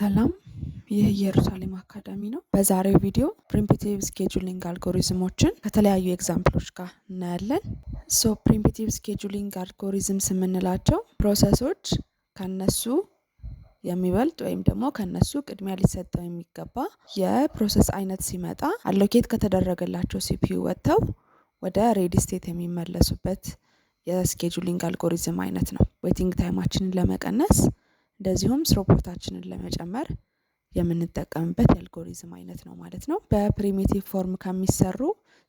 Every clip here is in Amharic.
ሰላም ይህ ኢየሩሳሌም አካዳሚ ነው። በዛሬው ቪዲዮ ፕሪሚቲቭ ስኬጁሊንግ አልጎሪዝሞችን ከተለያዩ ኤግዛምፕሎች ጋር እናያለን። ፕሪሚቲቭ ስኬጁሊንግ አልጎሪዝምስ የምንላቸው ፕሮሰሶች ከነሱ የሚበልጥ ወይም ደግሞ ከነሱ ቅድሚያ ሊሰጠው የሚገባ የፕሮሰስ አይነት ሲመጣ አሎኬት ከተደረገላቸው ሲፒዩ ወጥተው ወደ ሬዲ ስቴት የሚመለሱበት የስኬጁሊንግ አልጎሪዝም አይነት ነው። ዌቲንግ ታይማችንን ለመቀነስ እንደዚሁም ስሮፖርታችንን ለመጨመር የምንጠቀምበት የአልጎሪዝም አይነት ነው ማለት ነው። በፕሪሚቲቭ ፎርም ከሚሰሩ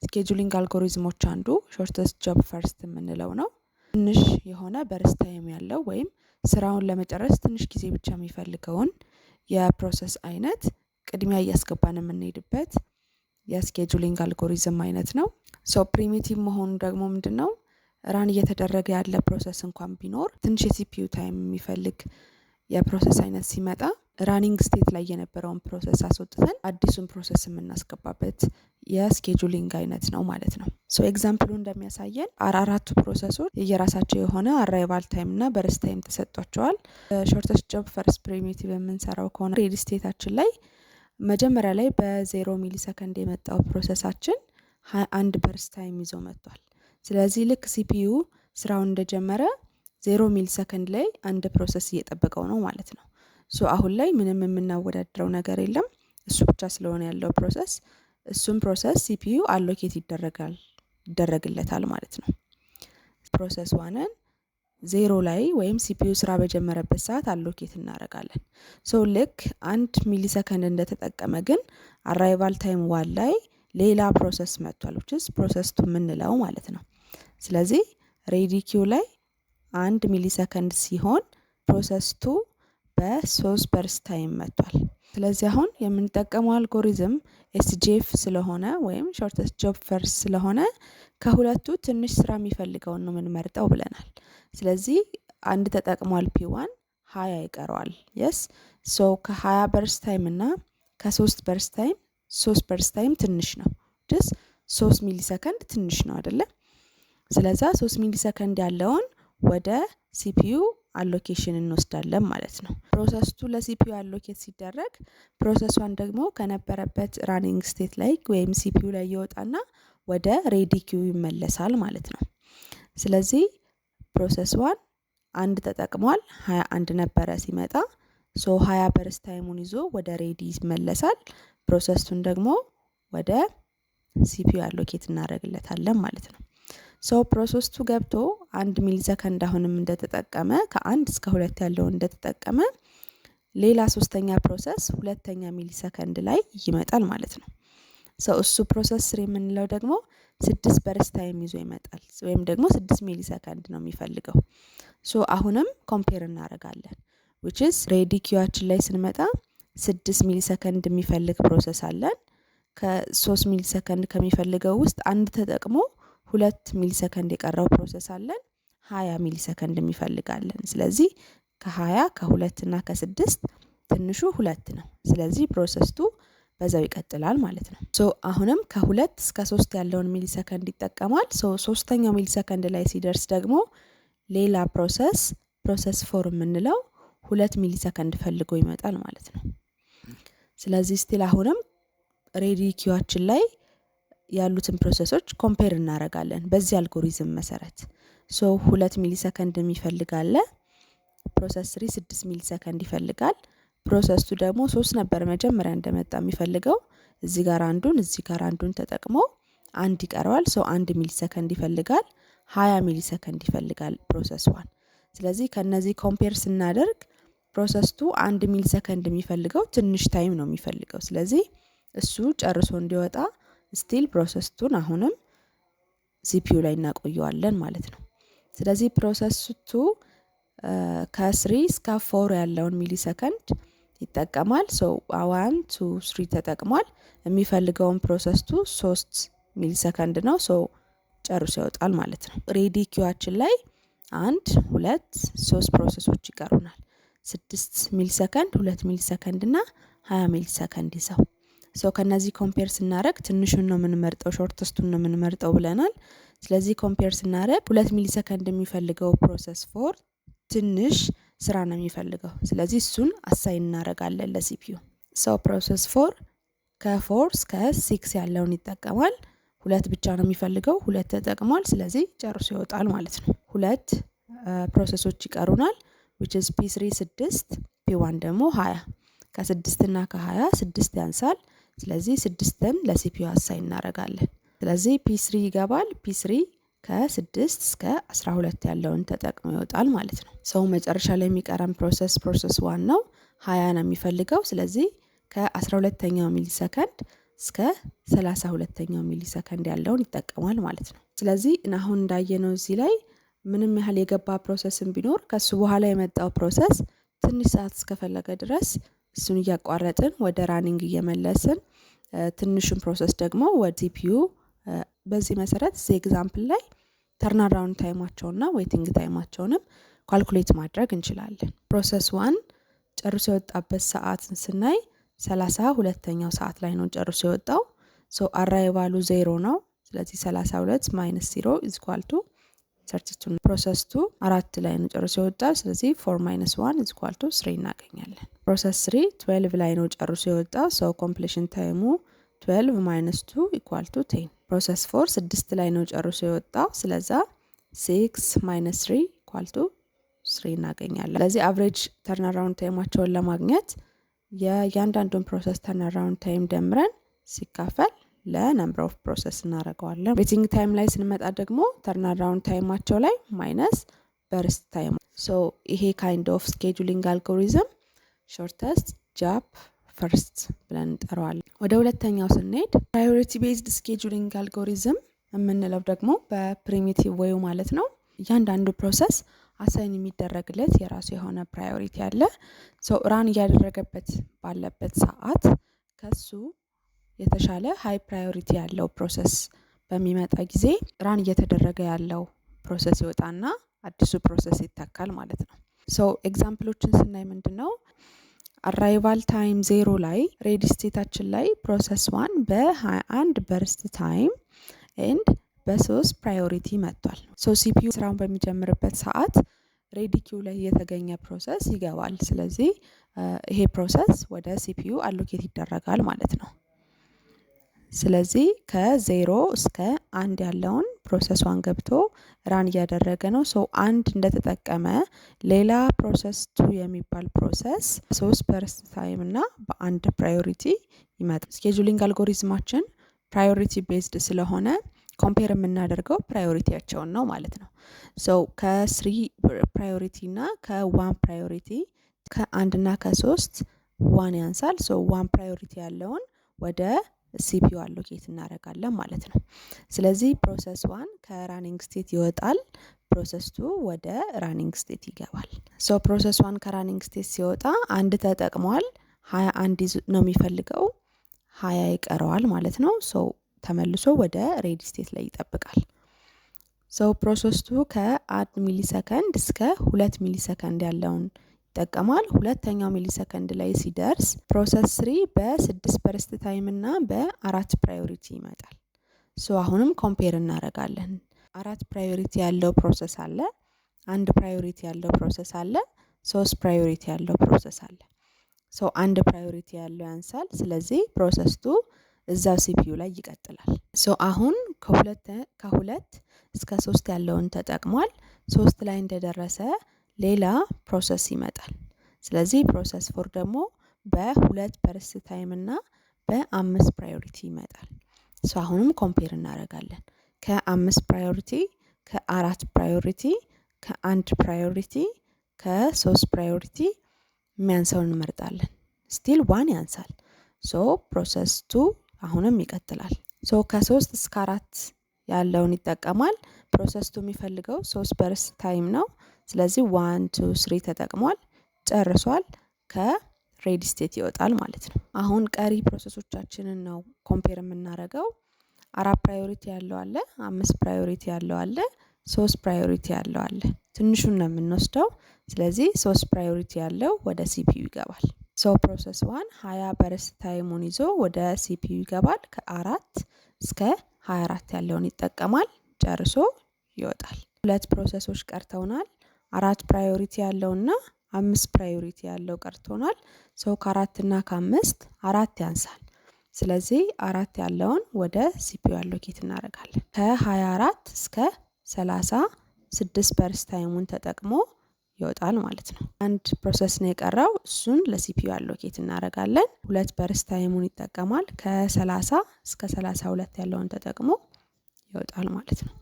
ስኬጁሊንግ አልጎሪዝሞች አንዱ ሾርተስት ጆብ ፈርስት የምንለው ነው። ትንሽ የሆነ በርስት ታይም ያለው ወይም ስራውን ለመጨረስ ትንሽ ጊዜ ብቻ የሚፈልገውን የፕሮሰስ አይነት ቅድሚያ እያስገባን የምንሄድበት የስኬጁሊንግ አልጎሪዝም አይነት ነው። ፕሪሚቲቭ መሆኑ ደግሞ ምንድነው? ራን እየተደረገ ያለ ፕሮሰስ እንኳን ቢኖር ትንሽ የሲፒዩ ታይም የሚፈልግ የፕሮሰስ አይነት ሲመጣ ራኒንግ ስቴት ላይ የነበረውን ፕሮሰስ አስወጥተን አዲሱን ፕሮሰስ የምናስገባበት የስኬጁሊንግ አይነት ነው ማለት ነው። ኤግዛምፕሉ እንደሚያሳየን አራቱ ፕሮሰሶች የራሳቸው የሆነ አራይቫል ታይም እና በርስት ታይም ተሰጥቷቸዋል። ሾርተስት ጆብ ፈርስት ፕሪሚቲቭ የምንሰራው ከሆነ ሬዲ ስቴታችን ላይ መጀመሪያ ላይ በ0 ሚሊ ሰከንድ የመጣው ፕሮሰሳችን 21 በርስት ታይም ይዞ መጥቷል። ስለዚህ ልክ ሲፒዩ ስራውን እንደጀመረ 0 ሚሊ ሰከንድ ላይ አንድ ፕሮሰስ እየጠበቀው ነው ማለት ነው። አሁን ላይ ምንም የምናወዳድረው ነገር የለም። እሱ ብቻ ስለሆነ ያለው ፕሮሰስ እሱም ፕሮሰስ ሲፒዩ አሎኬት ይደረግለታል ማለት ነው። ፕሮሰስ ዋንን 0 ላይ ወይም ሲፒዩ ስራ በጀመረበት ሰዓት አሎኬት እናደርጋለን። ልክ 1 ሚሊ ሰከንድ እንደተጠቀመ ግን አራይቫል ታይም 1 ላይ ሌላ ፕሮሰስ መጥቷል which is ፕሮሰስ 2 የምንለው ማለት ነው። ስለዚህ ሬዲ ኪው ላይ 1 ሚሊ ሰከንድ ሲሆን ፕሮሰስ 2 በ3 በርስት ታይም መጥቷል። ስለዚህ አሁን የምንጠቀመው አልጎሪዝም ኤስጂኤፍ ስለሆነ ወይም ሾርተስት ጆብ ፈርስት ስለሆነ ከሁለቱ ትንሽ ስራ የሚፈልገውን ነው የምንመርጠው ብለናል። ስለዚህ አንድ ተጠቅሟል ፒ1 20 ይቀረዋል። ከ20 በርስት ታይም እና ከ3 በርስት ታይም 3 በርስት ታይም ትንሽ ነው። 3 ሚሊ ሰከንድ ትንሽ ነው አይደለ? ስለዚህ 3 ሚሊ ሰከንድ ያለውን ወደ ሲፒዩ አሎኬሽን እንወስዳለን ማለት ነው። ፕሮሰስ 2 ለሲፒዩ አሎኬት ሲደረግ ፕሮሰስ 1 ደግሞ ከነበረበት ራኒንግ ስቴት ላይ ወይም ሲፒዩ ላይ ይወጣና ወደ ሬዲ ኪው ይመለሳል ማለት ነው። ስለዚህ ፕሮሰስ 1 አንድ ተጠቅሟል 21 ነበረ ሲመጣ 20 በርስት ታይሙን ይዞ ወደ ሬዲ ይመለሳል። ፕሮሰስ 2 ደግሞ ወደ ሲፒዩ አሎኬት እናደርግለታለን ማለት ነው። ፕሮሰስ 2 ገብቶ 1 ሚሊ ሰከንድ አሁንም እንደተጠቀመ ከ1 እስከ 2 ያለውን እንደተጠቀመ ሌላ ሶስተኛ ፕሮሰስ ሁለተኛ ሚሊ ሰከንድ ላይ ይመጣል ማለት ነው። እሱ ፕሮሰስ 3 የምንለው ደግሞ 6 በርስት ታይም ይዞ ይመጣል ወይም ደግሞ 6 ሚሊ ሰከንድ ነው የሚፈልገው። አሁንም ኮምፔር እናደርጋለን which is ሬዲ ኪዋችን ላይ ስንመጣ 6 ሚሊ ሰከንድ የሚፈልግ ፕሮሰስ አለን። ከ3 ሚሊ ሰከንድ ከሚፈልገው ውስጥ አንድ ተጠቅሞ 2 ሚሊ ሰከንድ የቀረው ፕሮሰስ አለን። 20 ሚሊ ሰከንድ የሚፈልጋለን። ስለዚህ ከ20 ከ2 እና ከ6 ትንሹ 2 ነው። ስለዚህ ፕሮሰስ 2 በዛው ይቀጥላል ማለት ነው። አሁንም ከ2 እስከ 3 ያለውን ሚሊ ሰከንድ ይጠቀማል። ሶስተኛው ሚሊ ሰከንድ ላይ ሲደርስ ደግሞ ሌላ ፕሮሰስ 4 የምንለው 2 ሚሊ ሰከንድ ፈልጎ ይመጣል ማለት ነው። ስለዚህ ስቲል አሁንም ሬዲ ኪዋችን ላይ ያሉትን ፕሮሰሶች ኮምፔር እናደርጋለን በዚህ አልጎሪዝም መሰረት። 2 ሚሊ ሰከንድ የሚፈልጋለ ፕሮሰስ 3 6 ሚሊ ሰከንድ ይፈልጋል። ፕሮሰስ 2 ደግሞ 3 ነበር መጀመሪያ እንደመጣ የሚፈልገው እዚህ ጋር አንዱን ተጠቅሞ አንድ ይቀረዋል። 1 ሚሊ ሰከንድ ይፈልጋል። 20 ሚሊ ሰከንድ ይፈልጋል ፕሮሰስ 1። ስለዚህ ከነዚህ ኮምፔር ስናደርግ ፕሮሰስ 2 1 ሚሊ ሰከንድ የሚፈልገው ትንሽ ታይም ነው የሚፈልገው። ስለዚህ እሱ ጨርሶ እንዲወጣ ስቲል ፕሮሰስ 2 አሁንም ሲፒዩ ላይ እናቆየዋለን ማለት ነው። ስለዚህ ፕሮሰስ 2 ከ3 እስከ 4 ያለውን ሚሊ ሰከንድ ይጠቀማል። 1 2 3 ተጠቅሟል። የሚፈልገውን ፕሮሰስ 2 3 ሚሊ ሰከንድ ነው። ጨርሶ ይወጣል ማለት ነው። ሬዲ ኪዋችን ላይ 1 2 3 ፕሮሰሶች ይቀሩናል። 6 ሚሊ ሰከንድ 2 ሚሊ ሰከንድ እና 20 ሚሊ ሰከንድ ይዘው ከነዚህ ኮምፔር ስናደርግ ትንሹን ነው የምንመርጠው ሾርተስቱን ነው የምንመርጠው ብለናል። ስለዚህ ኮምፔር ስናደርግ 2 ሚሊ ሰከንድ የሚፈልገው ፕሮሰስ 4 ትንሽ ስራ ነው የሚፈልገው። ስለዚህ እሱን አሳይን እናደርጋለን ለሲፒዩ። ሶ ፕሮሰስ 4 ከ4 እስከ 6 ያለውን ይጠቀማል። ሁለት ብቻ ነው የሚፈልገው፣ ሁለት ተጠቅሟል። ስለዚህ ጨርሶ ይወጣል ማለት ነው። ሁለት ፕሮሰሶች ይቀሩናል which is P3 6 P1 ደግሞ 20። ከ6 እና ከ20 6 ያንሳል። ስለዚህ 6ን ለሲፒዩ አሳይን እናደርጋለን። ስለዚህ P3 ይገባል። P3 ከ6 እስከ 12 ያለውን ተጠቅሞ ይወጣል ማለት ነው። ሰው መጨረሻ ላይ የሚቀረን ፕሮሰስ 1 ነው። 20 ነው የሚፈልገው። ስለዚህ ከ12ኛው ሚሊ ሰከንድ እስከ 32ኛው ሚሊ ሰከንድ ያለውን ይጠቀማል ማለት ነው። ስለዚህ አሁን እንዳየነው እዚህ ላይ ምንም ያህል የገባ ፕሮሰስን ቢኖር ከሱ በኋላ የመጣው ፕሮሰስ ትንሽ ሰዓት እስከፈለገ ድረስ እሱን እያቋረጥን ወደ ራኒንግ እየመለስን ትንሹን ፕሮሰስ ደግሞ ወደ ሲፒዩ በዚህ መሰረት እዚህ ኤግዛምፕል ላይ ተርናራውንድ ታይማቸውና ዌቲንግ ታይማቸውንም ካልኩሌት ማድረግ እንችላለን። ፕሮሰስ 1 ጨርሶ የወጣበት ሰዓት ስናይ 32ኛው ሰዓት ላይ ነው ጨርሶ የወጣው። ሶ አራይቫሉ 0 ነው። ስለዚህ 32 - 0 = 32። ፕሮሰስ 2 4 ላይ ነው ጨርሶ የወጣው። ስለዚህ 4 - 1 = 3 እናገኛለን። ፕሮሰስ 3 12 ላይ ነው ጨርሶ የወጣው። ሶ ኮምፕሊሽን ታይሙ 12 - 2 = 10። ፕሮሰስ 4 6 ላይ ነው ጨርሶ የወጣው። ስለዛ 6 - 3 = 3 እናገኛለን። ስለዚህ አቨሬጅ ተርናራውንድ ታይማቸውን ለማግኘት የእያንዳንዱን ፕሮሰስ ተርናራውንድ ታይም ደምረን ሲካፈል ለነምበር ኦፍ ፕሮሰስ እናደርገዋለን። ዌቲንግ ታይም ላይ ስንመጣ ደግሞ ተርናራውንድ ታይማቸው ላይ ማይነስ በርስት ታይም። ሶ ይሄ ካይንድ ኦፍ ስኬጁሊንግ አልጎሪዝም ሾርተስት ጃፕ ፈርስት ብለን እንጠራዋለን። ወደ ሁለተኛው ስንሄድ ፕራዮሪቲ ቤዝድ ስኬጁሊንግ አልጎሪዝም የምንለው ደግሞ በፕሪሚቲቭ ዌዩ ማለት ነው። እያንዳንዱ ፕሮሰስ አሳይን የሚደረግለት የራሱ የሆነ ፕራዮሪቲ አለ። ሶ ራን እያደረገበት ባለበት ሰዓት ከሱ የተሻለ ሃይ ፕራዮሪቲ ያለው ፕሮሰስ በሚመጣ ጊዜ ራን እየተደረገ ያለው ፕሮሰስ ይወጣና አዲሱ ፕሮሰስ ይተካል ማለት ነው። ሶ ኤግዛምፕሎችን ስናይ ምንድነው አራይቫል ታይም 0 ላይ ሬዲ ስቴታችን ላይ ፕሮሰስ 1 በ21 በርስት ታይም ኤንድ በ3 ፕራዮሪቲ መጥቷል። ሶ ሲፒዩ ስራውን በሚጀምርበት ሰዓት ሬዲ ኪው ላይ የተገኘ ፕሮሰስ ይገባል። ስለዚህ ይሄ ፕሮሰስ ወደ ሲፒዩ አሎኬት ይደረጋል ማለት ነው። ስለዚህ ከ0 እስከ 1 ያለውን ፕሮሰሷን ገብቶ ራን እያደረገ ነው። ሶ 1 እንደተጠቀመ ሌላ ፕሮሰስ 2 የሚባል ፕሮሰስ 3 በርስት ታይም እና በ1 ፕራዮሪቲ ይመጣል። ስኬጁሊንግ አልጎሪዝማችን ፕራዮሪቲ ቤዝድ ስለሆነ ኮምፔር የምናደርገው ፕራዮሪቲያቸውን ነው ማለት ነው። ሶ ከ3 ፕራዮሪቲ እና ከ1 ፕራዮሪቲ ከ1 እና ከ3 1 ያንሳል። ሶ 1 ፕራዮሪቲ ያለውን ወደ ሲፒዩ አሎኬት እናደርጋለን ማለት ነው። ስለዚህ ፕሮሰስ 1 ከራኒንግ ስቴት ይወጣል። ፕሮሰስ 2 ወደ ራኒንግ ስቴት ይገባል። ሶ ፕሮሰስ 1 ከራኒንግ ስቴት ሲወጣ አንድ ተጠቅሟል። 21 ነው የሚፈልገው፣ 20 ይቀረዋል ማለት ነው። ሶ ተመልሶ ወደ ሬዲ ስቴት ላይ ይጠብቃል። ሶ ፕሮሰስ 2 ከ1 ሚሊ ሰከንድ እስከ 2 ሚሊ ሰከንድ ያለውን ይጠቀማል። ሁለተኛው ሚሊ ሰከንድ ላይ ሲደርስ ፕሮሰስ 3 በ6 በርስት ታይም እና በ4 ፕራዮሪቲ ይመጣል። ሶ አሁንም ኮምፔር እናደርጋለን። 4 ፕራዮሪቲ ያለው ፕሮሰስ አለ፣ 1 ፕራዮሪቲ ያለው ፕሮሰስ አለ፣ 3 ፕራዮሪቲ ያለው ፕሮሰስ አለ። ሶ 1 ፕራዮሪቲ ያለው ያንሳል። ስለዚህ ፕሮሰስ 2 እዛው ሲፒዩ ላይ ይቀጥላል። ሶ አሁን ከ2 እስከ 3 ያለውን ተጠቅሟል። 3 ላይ እንደደረሰ ሌላ ፕሮሰስ ይመጣል። ስለዚህ ፕሮሰስ 4 ደግሞ በ2 በርስት ታይም እና በ5 ፕራዮሪቲ ይመጣል። ሶ አሁንም ኮምፔር እናደርጋለን። ከ5 ፕራዮሪቲ፣ ከ4 ፕራዮሪቲ፣ ከ1 ፕራዮሪቲ፣ ከ3 ፕራዮሪቲ የሚያንሰውን እንመርጣለን። ስቲል 1 ያንሳል። ሶ ፕሮሰስ 2 አሁንም ይቀጥላል። ሶ ከ3 እስከ 4 ያለውን ይጠቀማል። ፕሮሰስ 2 የሚፈልገው 3 በርስት ታይም ነው። ስለዚህ 1 2 3 ተጠቅሟል፣ ጨርሷል። ከሬዲ ስቴት ይወጣል ማለት ነው። አሁን ቀሪ ፕሮሰሶቻችንን ነው ኮምፔር የምናደርገው። 4 ፕራዮሪቲ ያለው አለ፣ 5 ፕራዮሪቲ ያለው አለ፣ 3 ፕራዮሪቲ ያለው አለ። ትንሹን ነው የምንወስደው። ስለዚህ 3 ፕራዮሪቲ ያለው ወደ ሲፒዩ ይገባል። ሶ ፕሮሰስ 1 20 በርስት ታይሙን ይዞ ወደ ሲፒዩ ይገባል። ከ4 እስከ 24 ያለውን ይጠቀማል፣ ጨርሶ ይወጣል። ሁለት ፕሮሰሶች ቀርተውናል። 4 ፕራዮሪቲ ያለውና 5 ፕራዮሪቲ ያለው ቀርቶናል። ሶ ከ4 እና ከ5 4 ያንሳል። ስለዚህ 4 ያለውን ወደ ሲፒዩ አሎኬት እናደርጋለን። ከ24 እስከ 36 በርስ ታይሙን ተጠቅሞ ይወጣል ማለት ነው። አንድ ፕሮሰስ ነው የቀረው፣ እሱን ለሲፒዩ አሎኬት እናደርጋለን። 2 በርስ ታይሙን ይጠቀማል። ከ30 እስከ 32 ያለውን ተጠቅሞ ይወጣል ማለት ነው።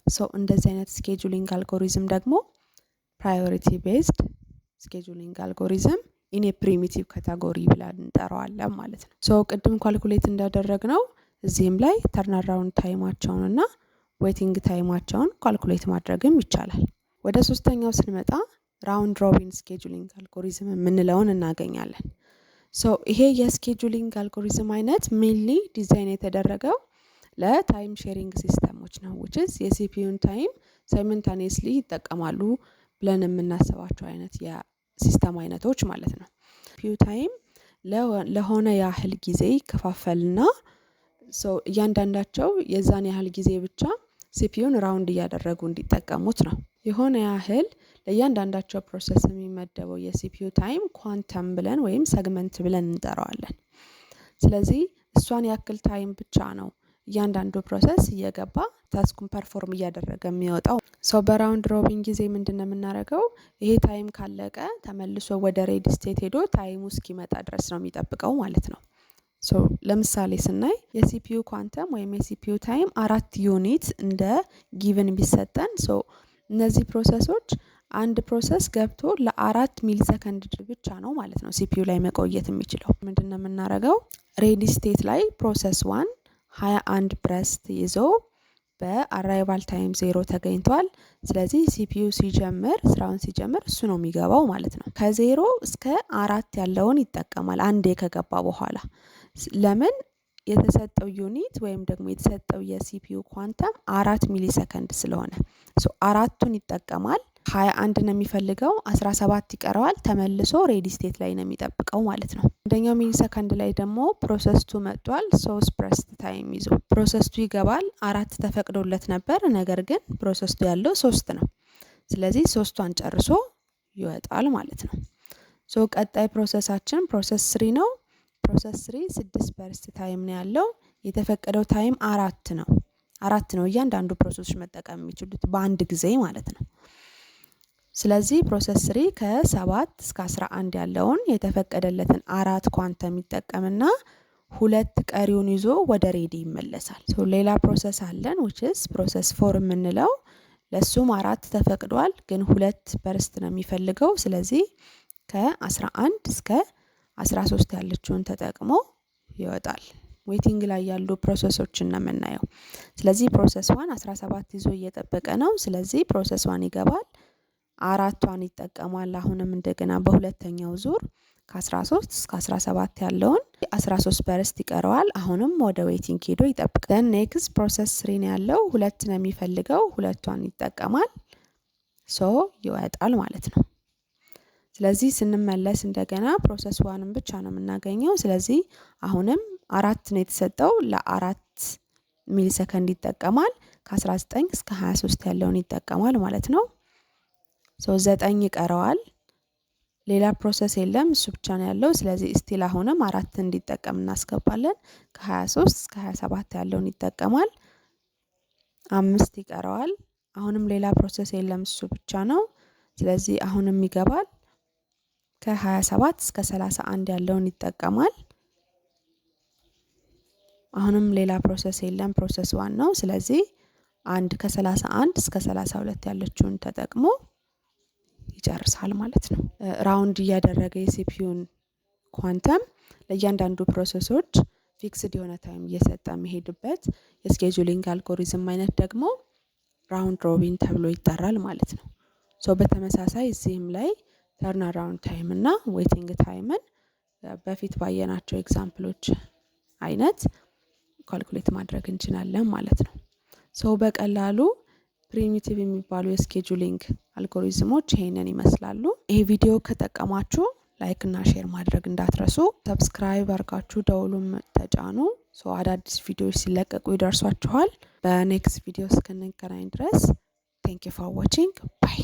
ሶ እንደዚህ አይነት ስኬጁሊንግ አልጎሪዝም ደግሞ ፕራዮሪቲ ቤዝድ ስኬጁሊንግ አልጎሪዝም ኢን ፕሪሚቲቭ ካታጎሪ ብለን እንጠራዋለን ማለት ነው። ሶ ቅድም ካልኩሌት እንዳደረግነው እዚህም ላይ ተርናራውንድ ታይማቸውን እና ዌቲንግ ታይማቸውን ካልኩሌት ማድረግም ይቻላል። ወደ ሶስተኛው ስንመጣ ራውንድ ሮቢን ስኬጁሊንግ አልጎሪዝም የምንለውን እናገኛለን። ሶ ይሄ የስኬጁሊንግ አልጎሪዝም አይነት ሜንሊ ዲዛይን የተደረገው ለታይም ሼሪንግ ሲስተሞች ነው። which is የሲፒዩን ታይም ሳይመንታኒየስሊ ይጠቀማሉ ብለን የምናስባቸው አይነት የሲስተም አይነቶች ማለት ነው። ሲፒዩ ታይም ለሆነ ያህል ጊዜ ይከፋፈልና እያንዳንዳቸው የዛን ያህል ጊዜ ብቻ ሲፒዩን ራውንድ እያደረጉ እንዲጠቀሙት ነው። የሆነ ያህል ለእያንዳንዳቸው ፕሮሰስ የሚመደበው የሲፒዩ ታይም ኳንተም ብለን ወይም ሰግመንት ብለን እንጠራዋለን። ስለዚህ እሷን ያክል ታይም ብቻ ነው እያንዳንዱ ፕሮሰስ እየገባ ታስኩን ፐርፎርም እያደረገ የሚወጣው። ሶ በራውንድ ሮቢን ጊዜ ምንድነው የምናደርገው? ይሄ ታይም ካለቀ ተመልሶ ወደ ሬዲ ስቴት ሄዶ ታይሙ እስኪመጣ ድረስ ነው የሚጠብቀው ማለት ነው። ሶ ለምሳሌ ስናይ የሲፒዩ ኳንተም ወይም የሲፒዩ ታይም 4 ዩኒት እንደ ጊቭን ቢሰጠን፣ ሶ እነዚህ ፕሮሰሶች አንድ ፕሮሰስ ገብቶ ለ4 ሚሊ ሰከንድ ብቻ ነው ማለት ነው ሲፒዩ ላይ መቆየት የሚችለው። ምንድነው የምናደርገው? ሬዲ ስቴት ላይ ፕሮሰስ 1 21 ብረስት ይዞ በአራይቫል ታይም 0 ተገኝቷል። ስለዚህ ሲፒዩ ስራውን ሲጀምር እሱ ነው የሚገባው ማለት ነው። ከ0 እስከ 4 ያለውን ይጠቀማል አንዴ ከገባ በኋላ። ለምን? የተሰጠው ዩኒት ወይም ደግሞ የተሰጠው የሲፒዩ ኳንተም 4 ሚሊ ሰከንድ ስለሆነ አራቱን ይጠቀማል። 21 ነው የሚፈልገው፣ 17 ይቀረዋል። ተመልሶ ሬዲ ስቴት ላይ ነው የሚጠብቀው ማለት ነው። አንደኛው ሚሊ ሰከንድ ላይ ደግሞ ፕሮሰስቱ መጥቷል። 3 ብረስት ታይም ይዞ ፕሮሰስቱ ይገባል። 4 ተፈቅዶለት ነበር፣ ነገር ግን ፕሮሰስቱ ያለው 3 ነው። ስለዚህ 3ቷን ጨርሶ ይወጣል ማለት ነው። ሶ ቀጣይ ፕሮሰሳችን ፕሮሰስ 3 ነው። ፕሮሰስ 3 6 በርስት ታይም ነው ያለው። የተፈቀደው ታይም 4 ነው እያንዳንዱ ፕሮሰሶች መጠቀም የሚችሉት በአንድ ጊዜ ማለት ነው። ስለዚህ ፕሮሰስ 3 ከ7 እስከ 11 ያለውን የተፈቀደለትን 4 ኳንተም ይጠቀምና 2 ቀሪውን ይዞ ወደ ሬዲ ይመለሳል። ሌላ ፕሮሰስ አለን which is ፕሮሰስ 4 የምንለው። ለሱም 4 ተፈቅዷል፣ ግን 2 በርስት ነው የሚፈልገው። ስለዚህ ከ11 እስከ 13 ያለችውን ተጠቅሞ ይወጣል። ዌቲንግ ላይ ያሉ ፕሮሰሶችን ነው የምናየው። ስለዚህ ፕሮሰስ 1 17 ይዞ እየጠበቀ ነው። ስለዚህ ፕሮሰስ 1 ይገባል፣ 4ቷን ይጠቀማል። አሁንም እንደገና በሁለተኛው ዙር ከ13 እስከ 17 ያለውን 13 በርስት ይቀረዋል። አሁንም ወደ ዌቲንግ ሄዶ ይጠብቃል። ኔክስት ፕሮሰስ 3 ነው ያለው፣ 2 ነው የሚፈልገው፣ 2ቷን ይጠቀማል። ይወጣል ማለት ነው። ስለዚህ ስንመለስ እንደገና ፕሮሰስ 1ን ብቻ ነው የምናገኘው። ስለዚህ አሁንም 4 ነው የተሰጠው፣ ለ4 ሚሊ ሰከንድ ይጠቀማል። ከ19 እስከ 23 ያለውን ይጠቀማል ማለት ነው። 9 ይቀረዋል። ሌላ ፕሮሰስ የለም፣ እሱ ብቻ ነው ያለው። ስለዚህ ስቲል አሁንም 4 እንዲጠቀም እናስገባለን። ከ23 እስከ 27 ያለውን ይጠቀማል። 5 ይቀረዋል። አሁንም ሌላ ፕሮሰስ የለም፣ እሱ ብቻ ነው። ስለዚህ አሁንም ይገባል። ከ27 እስከ 31 ያለውን ይጠቀማል። አሁንም ሌላ ፕሮሰስ የለም፣ ፕሮሰስ 1 ነው። ስለዚህ ከ31 እስከ 32 ያለችውን ተጠቅሞ ይጨርሳል ማለት ነው። ራውንድ እያደረገ የሲፒዩን ኳንተም ለእያንዳንዱ ፕሮሰሶች ፊክስድ የሆነ ታይም እየሰጠ የሚሄድበት የስኬጁሊንግ አልጎሪዝም አይነት ደግሞ ራውንድ ሮቢን ተብሎ ይጠራል ማለት ነው። በተመሳሳይ እዚህም ላይ ተርን አራውንድ ታይም እና ዌቲንግ ታይምን በፊት ባየናቸው ኤግዛምፕሎች አይነት ካልኩሌት ማድረግ እንችላለን ማለት ነው። በቀላሉ ፕሪሚቲቭ የሚባሉ የስኬጁሊንግ አልጎሪዝሞች ይሄንን ይመስላሉ። ይሄ ቪዲዮ ከጠቀማችሁ ላይክ እና ሼር ማድረግ እንዳትረሱ። ሰብስክራይብ አድርጋችሁ ደውሉን ተጫኑ። አዳዲስ ቪዲዮዎች ሲለቀቁ ይደርሷችኋል። በኔክስት ቪዲዮ እስክንገናኝ ድረስ ቴንክ ዩ ፎር ዋቺንግ ባይ።